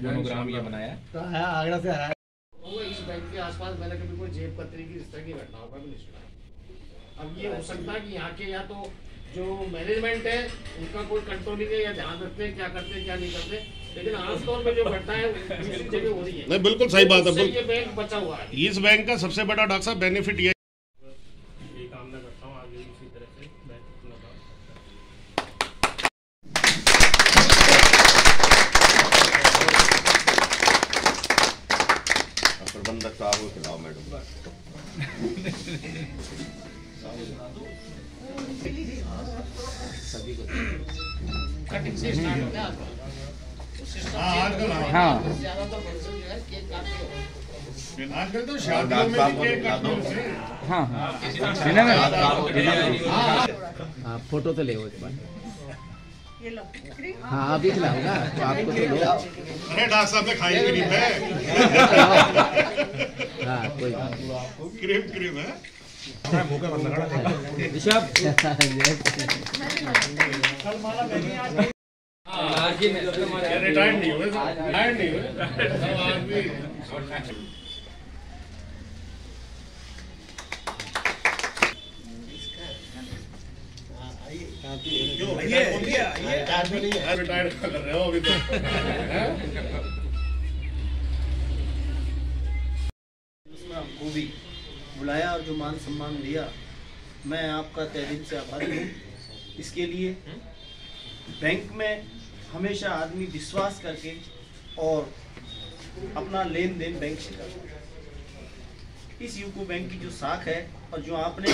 Monogram ये बनाया तो आगरा से आया। इस बैंक के आसपास मैंने कभी कोई जेब कतरी की इस तरह की घटनाओं का भी नहीं सुना। अब ये हो सकता है कि यहाँ के या तो जो मैनेजमेंट है उनका कोई कंट्रोलिंग है या ध्यान रखते हैं क्या करते हैं क्या नहीं करते, लेकिन आमतौर पर जो घटना है दूसरी जगह हो रही है। नहीं, बिल्कुल सही बात है। ये बैंक बचा हुआ है। इस बैंक का सबसे बड़ा डॉक्टर साहब बेनिफिट ये कामना करता हूँ आगे इसी तरह से बैंक प्रबंधक साहब को खिलाओ मैडम। सभी को कटिंग से स्टार्ट हो गया आजकल ज्यादातर फंक्शन जो है केक काटते हो। आजकल तो शादियों में भी केक काटते हैं। हाँ फोटो तो ले वो एक बार। ये लो हाँ अभी खिलाऊंगा तो आपको तो लो। अरे डॉक्टर साहब ने खाई भी नहीं है। हाँ कोई क्रीम क्रीम है। ऋषभ रिटायर्ड नहीं हुए, रिटायर्ड नहीं हुए। रिटायर्ड कर रहे हो अभी तो। हमको भी बुलाया और जो मान सम्मान दिया, मैं आपका तहे दिल से आभारी हूँ। इसके लिए बैंक में हमेशा आदमी विश्वास करके और अपना लेन देन बैंक से करता है। इस यूको बैंक की जो साख है और जो आपने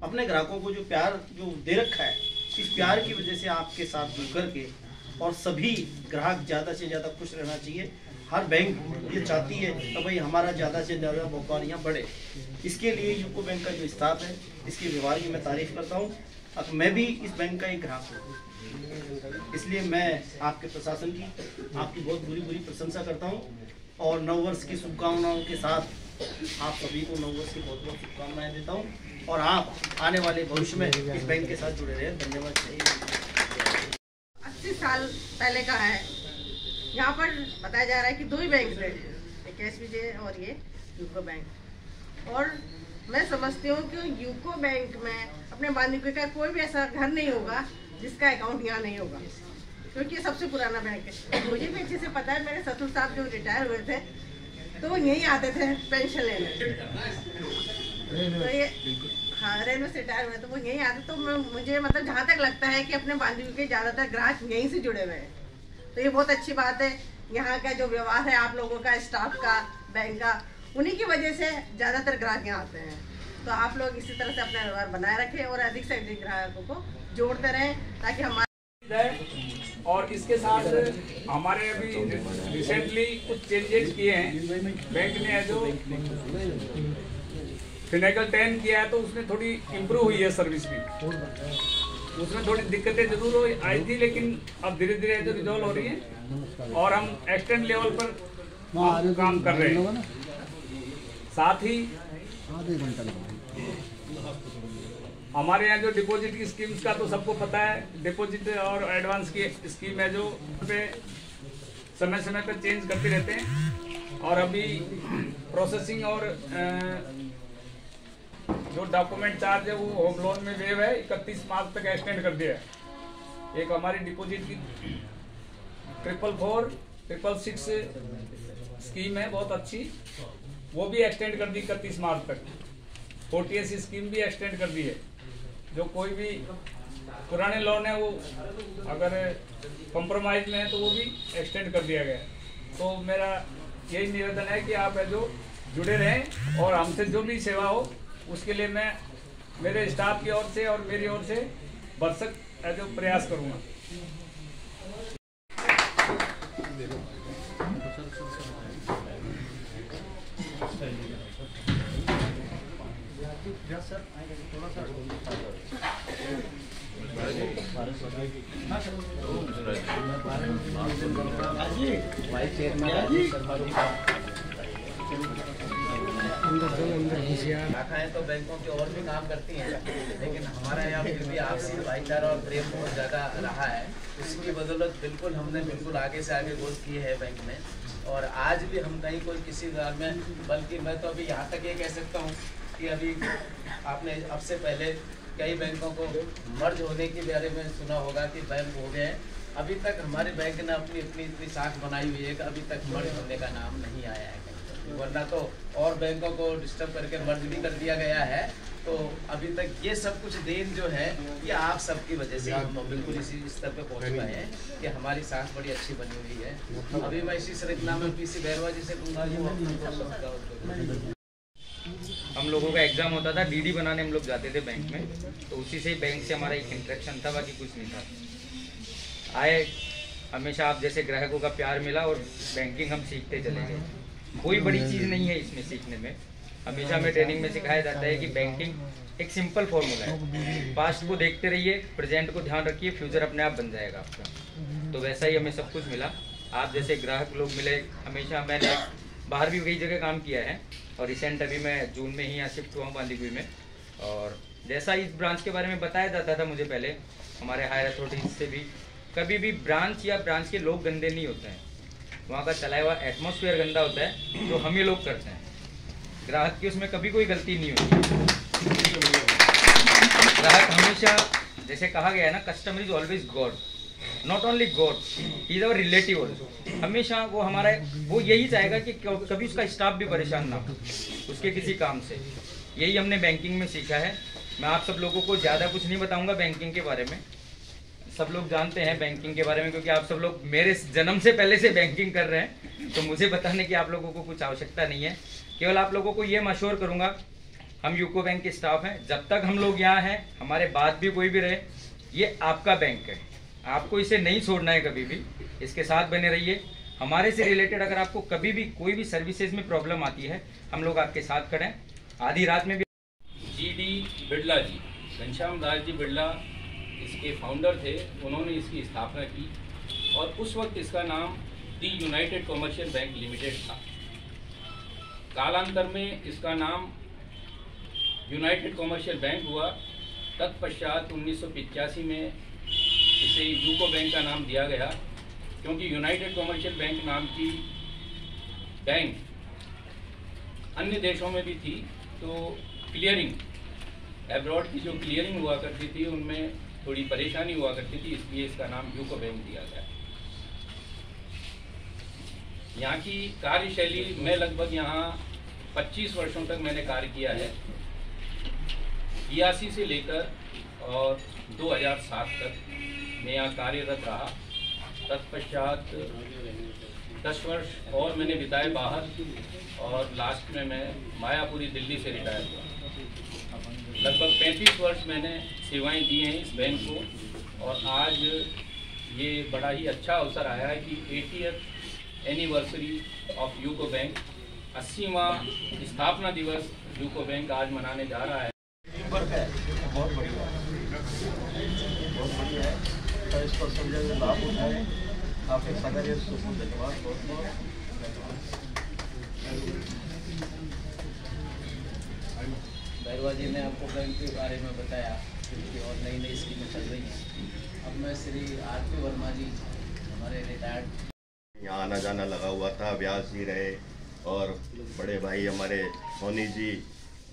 अपने ग्राहकों को जो प्यार जो दे रखा है, इस प्यार की वजह से आपके साथ जुड़ करके और सभी ग्राहक ज़्यादा से ज़्यादा खुश रहना चाहिए। हर बैंक ये चाहती है कि भाई हमारा ज़्यादा से ज़्यादा व्यापार यहाँ बढ़े। इसके लिए यूको बैंक का जो स्टाफ है, इसके व्यवहार की मैं तारीफ़ करता हूँ। अब मैं भी इस बैंक का एक ग्राहक हूँ, इसलिए मैं आपके प्रशासन की आपकी बहुत बुरी प्रशंसा करता हूँ और नववर्ष की शुभकामनाओं के साथ आप सभी को नववर्ष की बहुत बहुत शुभकामनाएं देता हूँ और आप आने वाले भविष्य में इस बैंक के साथ जुड़े रहे। धन्यवाद। 80 साल पहले का है। यहाँ पर बताया जा रहा है कि 2 ही बैंक थे, एक एसबीजे और ये यूको बैंक। और मैं समझती हूँ कि यूको बैंक में अपने बांधवी का कोई भी ऐसा घर नहीं होगा जिसका अकाउंट यहाँ नहीं होगा, क्योंकि ये सबसे पुराना बैंक है। मुझे भी अच्छे से पता है, मेरे ससुर साहब जो रिटायर हुए थे तो वो यहीं आते थे पेंशन लेने। तो ये हाँ रेलवे से रिटायर हुए तो वो यहीं आते। तो मुझे मतलब जहाँ तक लगता है कि अपने बांधवी के ज़्यादातर ग्राहक यहीं से जुड़े हुए हैं, तो ये बहुत अच्छी बात है। यहाँ का जो व्यवहार है आप लोगों का, स्टाफ का, बैंक का, उन्हीं की वजह से ज़्यादातर ग्राहक यहाँ आते हैं। तो आप लोग इसी तरह से अपना व्यवहार बनाए रखें और अधिक से अधिक ग्राहकों को जोड़ते रहें ताकि हमारे। और इसके साथ हमारे अभी रिसेंटली कुछ चेंजेस किए हैं बैंक ने, जो फिनेकल 10 किया है तो उसमें थोड़ी इम्प्रूव हुई है सर्विस भी। उसमें थोड़ी दिक्कतें जरूर आई थी, लेकिन अब धीरे धीरे जो रिजॉल्व हो रही है और हम एक्सटेंड लेवल पर काम कर रहे हैं। साथ ही हमारे यहाँ जो डिपॉजिट की स्कीम्स का तो सबको पता है, डिपॉजिट और एडवांस की स्कीम है जो पे समय समय पर चेंज करते रहते हैं। और अभी प्रोसेसिंग और जो डॉक्यूमेंट चार्ज है वो होम लोन में वेव है, 31 मार्च तक एक्सटेंड कर दिया है। एक हमारी डिपॉजिट की 444-666 स्कीम है बहुत अच्छी, वो भी एक्सटेंड कर दी 31 मार्च तक। OTS स्कीम भी एक्सटेंड कर दी है। जो कोई भी पुराने लोन है वो अगर कॉम्प्रोमाइज में है तो वो भी एक्सटेंड कर दिया गया है। तो मेरा यही निवेदन है कि आप जो जुड़े रहें और हमसे जो भी सेवा हो उसके लिए मैं मेरे स्टाफ की ओर से और मेरी ओर से भरसक जो प्रयास करूँगा। वाइस चेयरमैन शाखाएं तो बैंकों के और भी काम करती हैं, लेकिन हमारा यहाँ फिर भी आपसी भाईचारा और प्रेम बहुत ज़्यादा रहा है। इसकी बदौलत बिल्कुल हमने बिल्कुल आगे से आगे ग्रोथ की है बैंक में। और आज भी हम कहीं कोई किसी घर में, बल्कि मैं तो अभी यहाँ तक ये कह सकता हूँ कि अभी आपने अब से पहले कई बैंकों को मर्ज होने के बारे में सुना होगा कि बैंक हो गए, अभी तक हमारे बैंक ने अपनी इतनी शाख बनाई हुई है कि अभी तक मर्ज होने का नाम नहीं आया है। वरना तो और बैंकों को डिस्टर्ब करके मर्ज भी कर दिया गया है। तो अभी तक ये सब कुछ देन जो है ये आप सबकी वजह से हम बिल्कुल इसी स्तर पे पहुंच पाए हैं कि हमारी शाख बड़ी अच्छी बनी हुई है। अभी मैं इसी श्रृंखला में पीसी भैरवा जी से कहूँगा कि हम लोगों का एग्जाम होता था, डीडी बनाने हम लोग जाते थे बैंक में, तो उसी से बैंक से हमारा एक इंटरेक्शन था, बाकी कुछ नहीं था। आए हमेशा आप जैसे ग्राहकों का प्यार मिला और बैंकिंग हम सीखते चले गए। कोई बड़ी चीज़ नहीं है इसमें सीखने में। हमेशा हमें ट्रेनिंग में सिखाया जाता है कि बैंकिंग एक सिंपल फॉर्मूला है, पास्ट को देखते रहिए, प्रेजेंट को ध्यान रखिए, फ्यूचर अपने आप बन जाएगा आपका। तो वैसा ही हमें सब कुछ मिला। आप जैसे ग्राहक लोग मिले, हमेशा मैंने बाहर भी कई जगह काम किया है और रिसेंट अभी मैं जून में ही यहाँ शिफ्ट हुआ हूँ बांदीकुई में। और जैसा इस ब्रांच के बारे में बताया जाता था मुझे पहले हमारे हायर अथॉरिटीज से भी, कभी भी ब्रांच या ब्रांच के लोग गंदे नहीं होते हैं, वहाँ का चलाया हुआ एटमॉस्फेयर गंदा होता है जो हम ही लोग करते हैं। ग्राहक की उसमें कभी कोई गलती नहीं होती। ग्राहक हमेशा, जैसे कहा गया है ना, customer is always God, not only God, he is our relative also. हमेशा वो हमारा, वो यही चाहेगा कि कभी उसका स्टाफ भी परेशान ना हो उसके किसी काम से। यही हमने बैंकिंग में सीखा है। मैं आप सब लोगों को ज़्यादा कुछ नहीं बताऊंगा बैंकिंग के बारे में, सब लोग जानते हैं बैंकिंग के बारे में, क्योंकि आप सब लोग मेरे जन्म से पहले से बैंकिंग कर रहे हैं, तो मुझे बताने की आप लोगों को कुछ आवश्यकता नहीं है। केवल आप लोगों को ये मशवरा करूंगा, हम यूको बैंक के स्टाफ हैं, जब तक हम लोग यहाँ हैं, हमारे बाद भी कोई भी रहे, ये आपका बैंक है, आपको इसे नहीं छोड़ना है कभी भी, इसके साथ बने रहिए। हमारे से रिलेटेड अगर आपको कभी भी कोई भी सर्विसेज में प्रॉब्लम आती है, हम लोग आपके साथ खड़े हैं। आधी रात में भी GD बिड़ला जी, घनश्याम दास जी बिड़ला इसके फाउंडर थे, उन्होंने इसकी स्थापना की और उस वक्त इसका नाम दी यूनाइटेड कॉमर्शियल बैंक लिमिटेड था। कालांतर में इसका नाम यूनाइटेड कॉमर्शियल बैंक हुआ। तत्पश्चात 1985 में इसे यूको बैंक का नाम दिया गया, क्योंकि यूनाइटेड कॉमर्शियल बैंक नाम की बैंक अन्य देशों में भी थी, तो क्लियरिंग, एब्रॉड की जो क्लियरिंग हुआ करती थी उनमें थोड़ी परेशानी हुआ करती थी, इसलिए इसका नाम यूको बैंक दिया गया। यहाँ की कार्यशैली में लगभग यहाँ 25 वर्षों तक मैंने कार्य किया है। 82 से लेकर और 2007 तक मैं यहाँ कार्यरत रहा। तत्पश्चात 10 वर्ष और मैंने बिताए बाहर और लास्ट में मैं मायापुरी दिल्ली से रिटायर हुआ। लगभग 35 वर्ष मैंने सेवाएं दी हैं इस बैंक को और आज ये बड़ा ही अच्छा अवसर आया है कि 80th anniversary of UCO bank, 80वां स्थापना दिवस यूको बैंक आज मनाने जा रहा है। बहुत बढ़िया है, तो इस पर सब जगह लाभ उठाए। आपके सगर धन्यवाद, बहुत बहुत। भैरवा जी ने आपको बैंक के बारे में बताया कि और नई नई स्कीमें चल रही हैं। अब मैं श्री RP वर्मा जी, हमारे रिटायर्ड, यहाँ आना जाना लगा हुआ था, व्यास जी रहे और बड़े भाई हमारे सोनी जी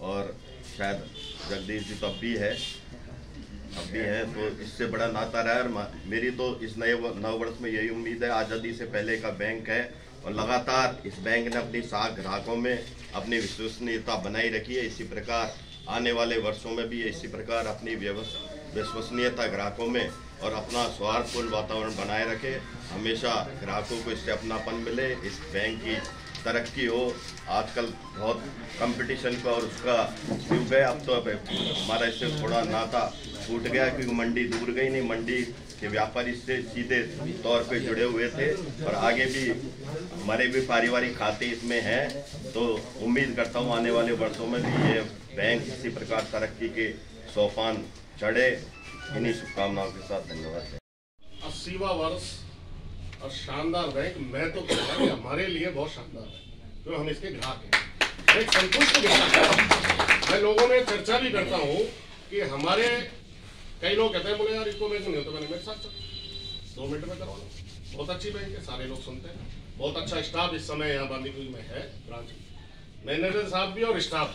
और शायद जगदीश जी तो अब भी है, तो इससे बड़ा नाता रहा है। मेरी तो इस नए नववर्ष में यही उम्मीद है, आज़ादी से पहले का बैंक है और लगातार इस बैंक ने अपनी साख ग्राहकों में अपनी विश्वसनीयता बनाई रखी है। इसी प्रकार आने वाले वर्षों में भी इसी प्रकार अपनी विश्वसनीयता ग्राहकों में और अपना सौहार्दपूर्ण वातावरण बनाए रखे। हमेशा ग्राहकों को इससे अपनापन मिले, इस बैंक की तरक्की हो। आजकल बहुत कंपटीशन का और उसका युग है, अब तो हमारा इससे थोड़ा नाता टूट गया क्योंकि मंडी दूर गई नहीं, मंडी के व्यापारी से सीधे तौर पे जुड़े हुए थे और आगे भी हमारे भी पारिवारिक खाते इसमें हैं। तो उम्मीद करता हूँ आने वाले वर्षों में भी ये बैंक इसी प्रकार तरक्की के सोपान चढ़े। इन्हीं शुभकामनाओं के साथ धन्यवाद। 80वां वर्ष और शानदार बैंक, मैं तो कहूँगा कि हमारे लिए बहुत शानदार है, क्योंकि हम इसके ग्राहक हैं। मैं एक संतुष्ट व्यक्ति। मैं लोगों में चर्चा भी करता हूँ कि हमारे कई लोग कहते हैं बोले यार इको बैंक नहीं होता, मैंने मेरे साथ 2 मिनट में करवा लो, बहुत अच्छी बैंक है, सारे लोग सुनते हैं, बहुत अच्छा स्टाफ इस समय यहाँ बांदीकुई में है, ब्रांच मैनेजर साहब भी और स्टाफ।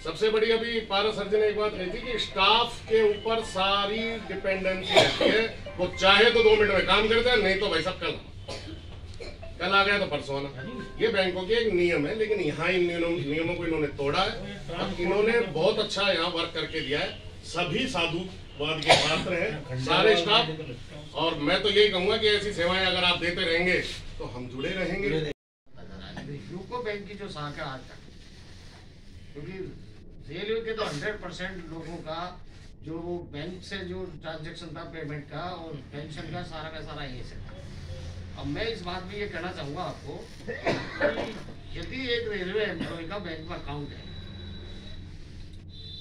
सबसे बड़ी अभी पारस सर जी ने एक बात कही थी कि स्टाफ के ऊपर सारी डिपेंडेंसी रहती है, वो चाहे तो 2 मिनट में काम करते हैं, नहीं तो भाई साहब कल आ गया तो परसों आना। ये बैंकों के एक नियम है, लेकिन यहाँ इन नियमों को इन्होंने तोड़ा है। इन्होंने बहुत अच्छा यहाँ वर्क करके दिया है, सभी साधुवाद के पात्र हैं सारे स्टाफ। और मैं तो यही कहूंगा कि ऐसी सेवाएं अगर आप देते रहेंगे तो हम जुड़े रहेंगे। यूको बैंक की जो शाखा आज तक, क्योंकि रेलवे के तो 100% लोगों का जो बैंक से जो ट्रांजैक्शन था पेमेंट का और पेंशन का सारा यही से था। अब मैं इस बात में ये कहना चाहूँगा आपको कि यदि एक रेलवे एम्प्लॉय का बैंक में अकाउंट है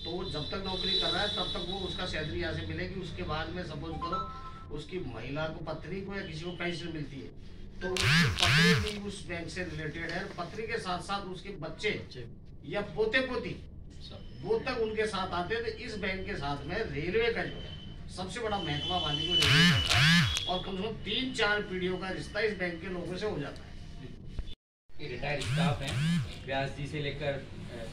तो जब तक नौकरी कर रहा है तब तक वो उसका सैलरी यहाँ से मिलेगी। उसके बाद में सपोज करो उसकी महिला को, पत्नी को या किसी को पेंशन मिलती है तो उसकी पत्नी भी उस बैंक से रिलेटेड है। पत्नी के साथ साथ उसके बच्चे या पोते पोती वो तक उनके साथ आते हैं। तो इस बैंक के साथ में रेलवे का जो है सबसे बड़ा महकमा वाली को रेलवे करता है और कम से कम 3-4 पीढ़ियों का रिश्ता इस बैंक के लोगों से हो जाता है। रिटायर्ड स्टाफ हैं, व्यास जी से लेकर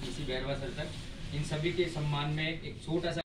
पीसी बैरवा सर तक, इन सभी के सम्मान में एक छोटा सा